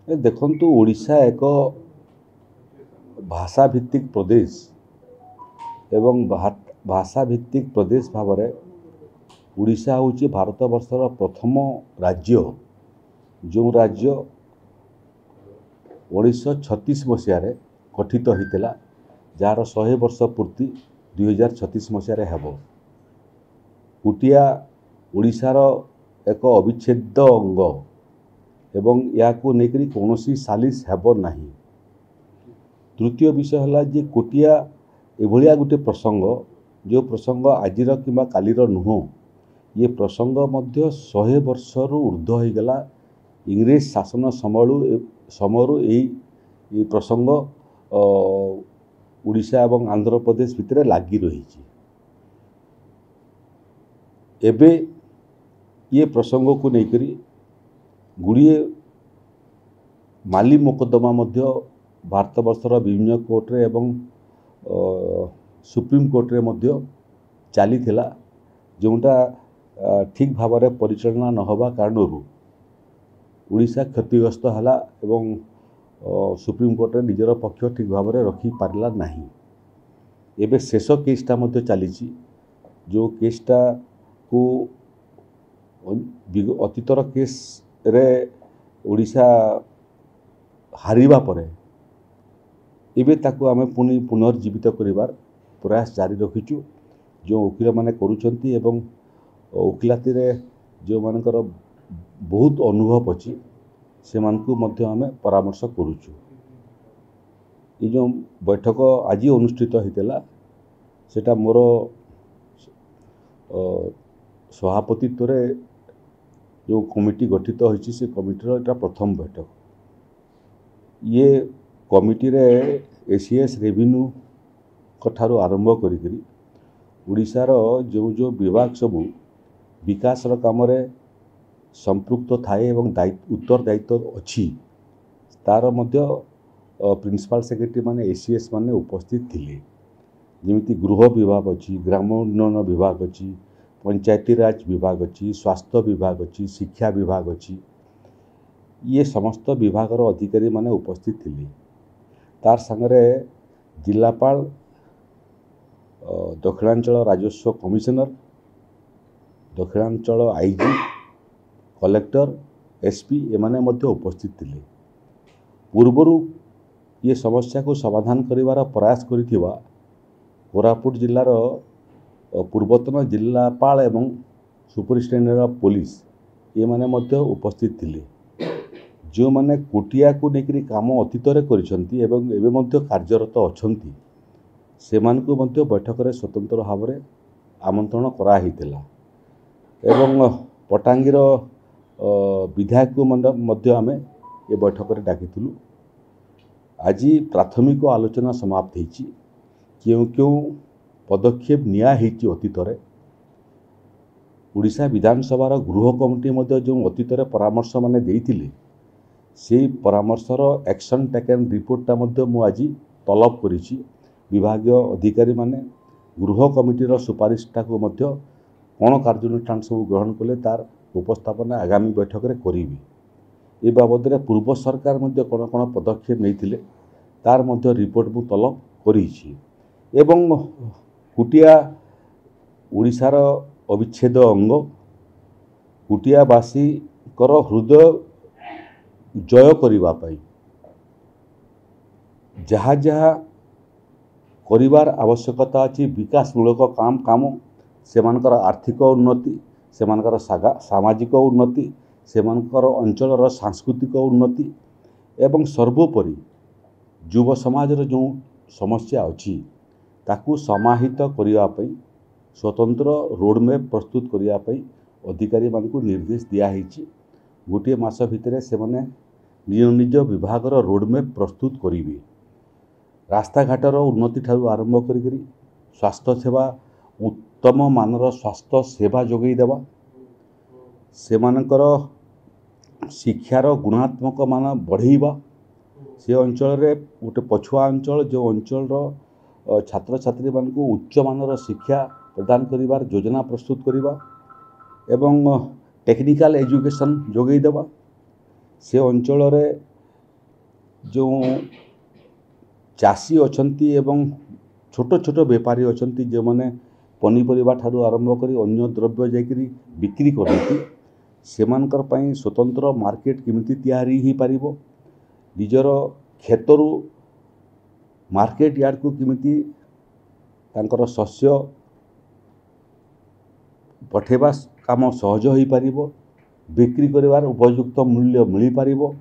देखंतु ओडिशा एक भाषा भित्तिक प्रदेश एवं भाषा भित्तिक प्रदेश भाव में ओडिशा हूँ भारत वर्षर प्रथम राज्य जो राज्य 1936 मसीह गठित होता जार 100 वर्ष पूर्ति 2036 मसीह हेब। कुटिया ओडिशार एक अविच्छेद्य अंग एवं या नहीं कौन सालिश हेब नहीं। तृतीय विषय है जे कुटिया एभलिया गोटे प्रसंग जो प्रसंग आजिर कि कालीर नुह ये प्रसंग मध्य 100 वर्षर ऊर्ध्व हो गला। इंग्रेज शासन समयरू यही प्रसंग ओडिशा एवं आंध्र प्रदेश भितर लगी रही। एबे ये प्रसंग को लेकर गुड़िए माली मोकदमा मध्य भारत वर्षर विभिन्न कोर्टे एवं सुप्रीम कोर्टे मध्य चली जोटा ठीक भाव में परिचालना नहबा कारण ओडिशा क्षतिग्रस्त है एवं सुप्रीम कोर्टे निजर पक्ष ठीक भाव में रखी पारला नहीं। एबे शेष केसटा मध्य चली जो केसटा को अतीतर केस रे ओडिशा हारिबा परे एबे ताकू आमे पुनी पुनर्जीवित करिवार प्रयास जारी रखिचु। जो वकील माने करूछंती एवं वकिलाती रे जो मानकर बहुत अनुभव अछि से मानकू मध्य आमे परामर्श करूछु। ये जो बैठक आज अनुष्ठित होता सेटा मोर सभापतित्व रे जो कमिटी गठित होइछि से कमिटीर एटा प्रथम बैठक। ये कमिटी रे एसीएस रेवेन्यू कठारू आरंभ करी ओडिशार जो जो विभाग सबू विकासर काम रे संपृक्त थाए एवं उत्तरदायित्व अच्छी तार मध्य प्रिंसिपल सेक्रेटरी माने एसीएस माने उपस्थित थिले। जेमिति गृह विभाग अच्छी, ग्राम उन्नयन विभाग अच्छी, पंचायती राज विभाग अच्छी, स्वास्थ्य विभाग अच्छी, शिक्षा विभाग अच्छी, ये समस्त विभागर अधिकारी माने उपस्थित थिले। तार संगरे जिलापाल, दक्षिणांचल राजस्व कमिशनर, दक्षिणांचल आईजी, कलेक्टर, एसपी एमाने मध्य उपस्थित थिले। पूर्वरु ये समस्या को समाधान करिवार प्रयास करिथिबा कोरापुट जिल्लार पूर्वतन जिलापाल एवं सुपरिटेडेंट ऑफ पुलिस ये माने मध्य उपस्थित थिले। जो माने कुटिया को लेकर काम अतीत करिसंती एवं एबे मध्य कार्यरत अछंती से मानकु मध्य बैठक रे स्वतंत्र भाव में आमंत्रण करा हितेला एवं पटांगीर विधायक मध्य आमे ये बैठक रे डाकिथिलु। आज प्राथमिक आलोचना समाप्त होती क्यों क्यों पदक्षेप निया होती अतीत ओडिशा विधानसभा गृह कमिटी मध्य जो अतीत परामर्श माने देइथिले से परामर्शर एक्शन टेकन रिपोर्टटा मध्य मु आज तलब करिछि। विभागीय अधिकारी माने गृह कमिटीर सुपारिशटा को मध्य कौन कार्यानुष्ठान सब ग्रहण कले तार उपस्थापना आगामी बैठक रे करिबी। ए बाबद रे पूर्व सरकार मध्य कौन कौन पदक्षेप नैथिले तार मध्य रिपोर्ट मु तलब करिछि। एवं कुटिया ओडिशार अविच्छेद अंग कुटियावासी कर हृदय जय करिबा पई जहाँ जहाँ करिवार आवश्यकता अछि विकासमूलक काम सेमानकर आर्थिक उन्नति, सेमानकर सामाजिक उन्नति, सेमानकर अंचलर सांस्कृतिक उन्नति एवं सर्वोपरि युव समाजर जो समस्या अच्छी ताकू समाहित करिवा पई स्वतंत्र रोडमैप प्रस्तुत करिवा पई अधिकारी मानकू निर्देश दिया हिची। गोटे मास भितर से माने निज निज विभागर रोडमैप प्रस्तुत करिवे। रास्ता घाटर उन्नति ठारू आरंभ करी स्वास्थ्य सेवा उत्तम मानर स्वास्थ्य सेवा जोगई देवा, सेमानकर शिक्षार गुणात्मक मान बढ़ेवा, से अंचल रे गोटे पछुआ अंचल जो अंचल छात्र छात्री मानकू उच्च मानर शिक्षा प्रदान करिवार योजना प्रस्तुत करिवा एवं टेक्निकल एजुकेशन जोगई देवा, से अंचल रे जो चाषी अछंती एवं छोट छोट बेपारी अछंती जो माने पनीपरिबा ठारू आरंभ करी अन्य द्रव्य जाकरी बिक्री करती सेमानकर पई स्वतंत्र मार्केट केमिति तैयारी ही पारिबो निजर खेतरू मार्केट यार्ड को केमिति तांकर शस्य पठेबा काम सहज हो पारिबो बिक्री करिवार उपयुक्त मूल्य मिली पारिबो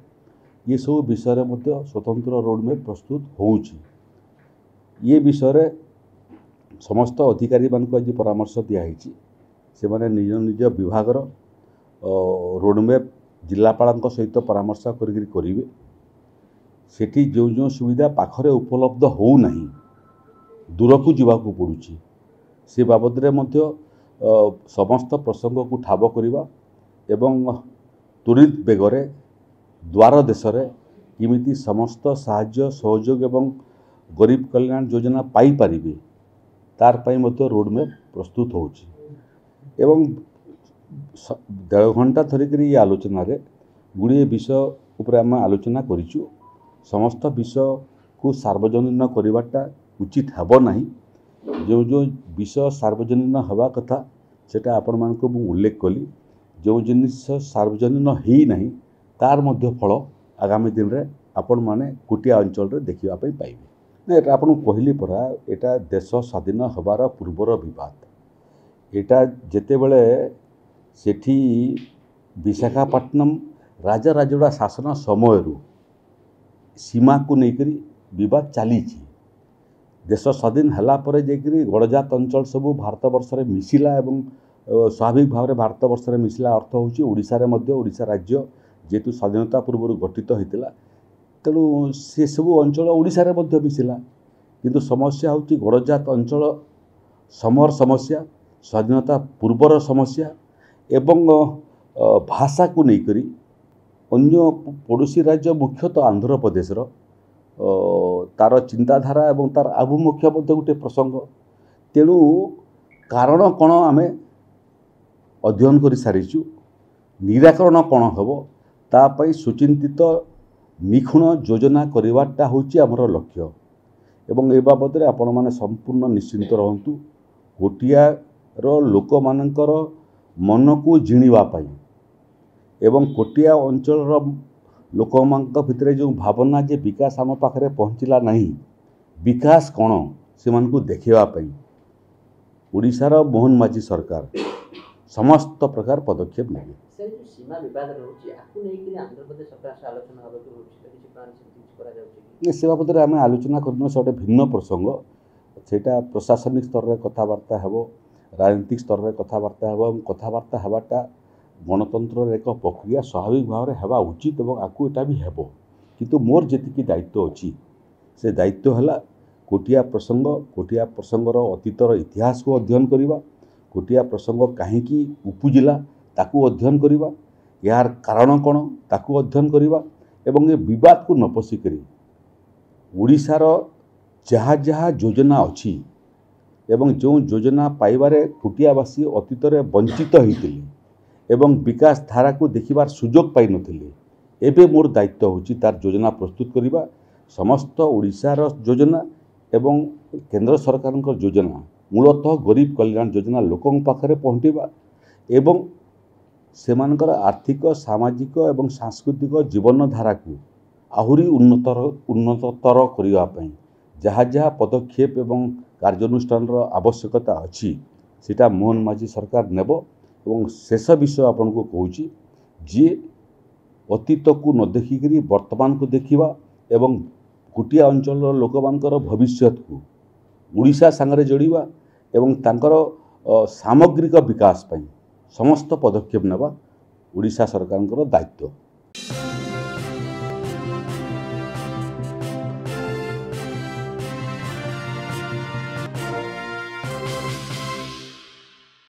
ये सब विषय रे मध्य स्वतंत्र रोडमैप प्रस्तुत होउछि। ये विषय समस्त अधिकारी मानक आज परामर्श दिखाई से माने निज निज विभागर रोडमैप जिलापाल सहित परामर्श करेंगे सेठी जो जो सुविधा पाखरे उपलब्ध हो नहीं दूर को जीवाकू पड़ुछि से बाबद रे मध्य समस्त प्रसंग को ठाब करवा एवं त्वरित बेगरे द्वार देश रे किमिति समस्त साहाय्य सहयोग एवं गरीब कल्याण योजना पाई पारिबे तार पई मध्य रोडमैप प्रस्तुत होउछि एवं 1.5 घंटा धरिक ये आलोचना रे गुड़िए विषय उपरे आम आलोचना करिछु समस्त विषय को सार्वजनीन करवाटा उचित हेब नहीं जो जो विषय सार्वजनीन हवा कथा सेटा आपण मानक मु उल्लेख कली जो जिनिस सार्वजनीन ही नहीं तार मध्य फल आगामी दिन रे आपण माने कुटिया अंचल रे देखिबा पई पाइबे ना आपन कहली परा एटा देश स्वाधीन हबार पूर्वर विवाद एटा जेते बेले सेठी विशाखापट्टनम राजा राजोड़ा शासन समय सीमा को लेकर विवाद चली देश स्वाधीन हला परे जेकरी गड़जात अंचल सबू भारत वर्ष रे मिसिला एवं स्वाभाविक भाव में भारत वर्ष रे मिसिला अर्थ होची ओडिशा रे मध्य ओडिशा राज्य जेतु स्वाधीनता पूर्व गठित होता तेणु से सबू अंचल ओडिशा रे मध्य मिसिला किंतु समस्या होची गड़जात अंचल समर समस्या स्वाधीनता पूर्वर समस्या एवं भाषा को लेकर अन्य पड़ोसी राज्य मुख्यतः आंध्र प्रदेश तार चिंताधारा एवं तार आभिमुख्य गोटे प्रसंग तेणु कारण कौन आम अध्ययन कर सारीचु निराकरण कौन हम तापाई सुचिंतित निखुण योजना करवाटा होची आमर लक्ष्य एवं ए बाबद रे आपण माने संपूर्ण निश्चिंत रहंतु कोटिया रो लोक मानकर मन को जिणिबा पाई एवं कोटिया अंचल लोक भितर जो भावना जे विकास आम पाखरे पहुँचला नहीं विकास कौन से मन को देखा ओडिशार मोहन माझी सरकार समस्त प्रकार पदक्षेप नेबे सीमा विवाद रहउछि आकु नै कि आंध्र प्रदेश सरकार से आलोचना हबो कि किछि प्लान से करा जाउछि से बाबद रे आमे आलोचना करनो से भिन्न प्रसंग सेटा प्रशासनिक स्तर रे कथावार्ता हेबो राजनीतिक स्तर रे कथावार्ता हेबो कथावार्ता हेबाटा गणतंत्र एक प्रक्रिया स्वाभाविक भाव में हेबा उचित और आकु एटा भी हेबो किंतु मोर जेतिकी दायित्व अछि से दायित्व हला कोटिया प्रसंगर अतीतर इतिहास को अध्ययन करिबा कोटिया प्रसंग काहेकि उपजिला ताकू अध्ययन करिबा यार कारण कौन ताकू अध्ययन करिबा एवं ए विवाद को न पशिकरी ओडिशार जहाँ जहाँ योजना अच्छी एवं जो योजना पाइबारे कुटियावासी अतीत वंचित होते एवं विकास धारा को देखिबार सुजोग पाई नथिले एबे मोर दायित्व होची तार योजना प्रस्तुत करिबा समस्त ओडिशार योजना एवं केंद्र सरकार योजना मूलतः गरीब कल्याण योजना लोकों पाखरे पहुँचवा एवं सेमानकर आर्थिक सामाजिक एवं सांस्कृतिक जीवन धारा को आहुरी उन्नततर करने जहाँ जहाँ पदक्षेप एवं कार्यानुष्ठान आवश्यकता अच्छी सीटा मोहन माझी सरकार नेब एवं शेष विषय आपन को कहूँ जी अतीत को न देखिक वर्तमान को देखा एवं कुटिया अंचल लोक मानकर भविष्यत को ओडिशा सांगरे जोड़वा एवं तांकर सामग्रिक विकास पई समस्त पदक्षेप नेबा ओडिशा सरकार दायित्व।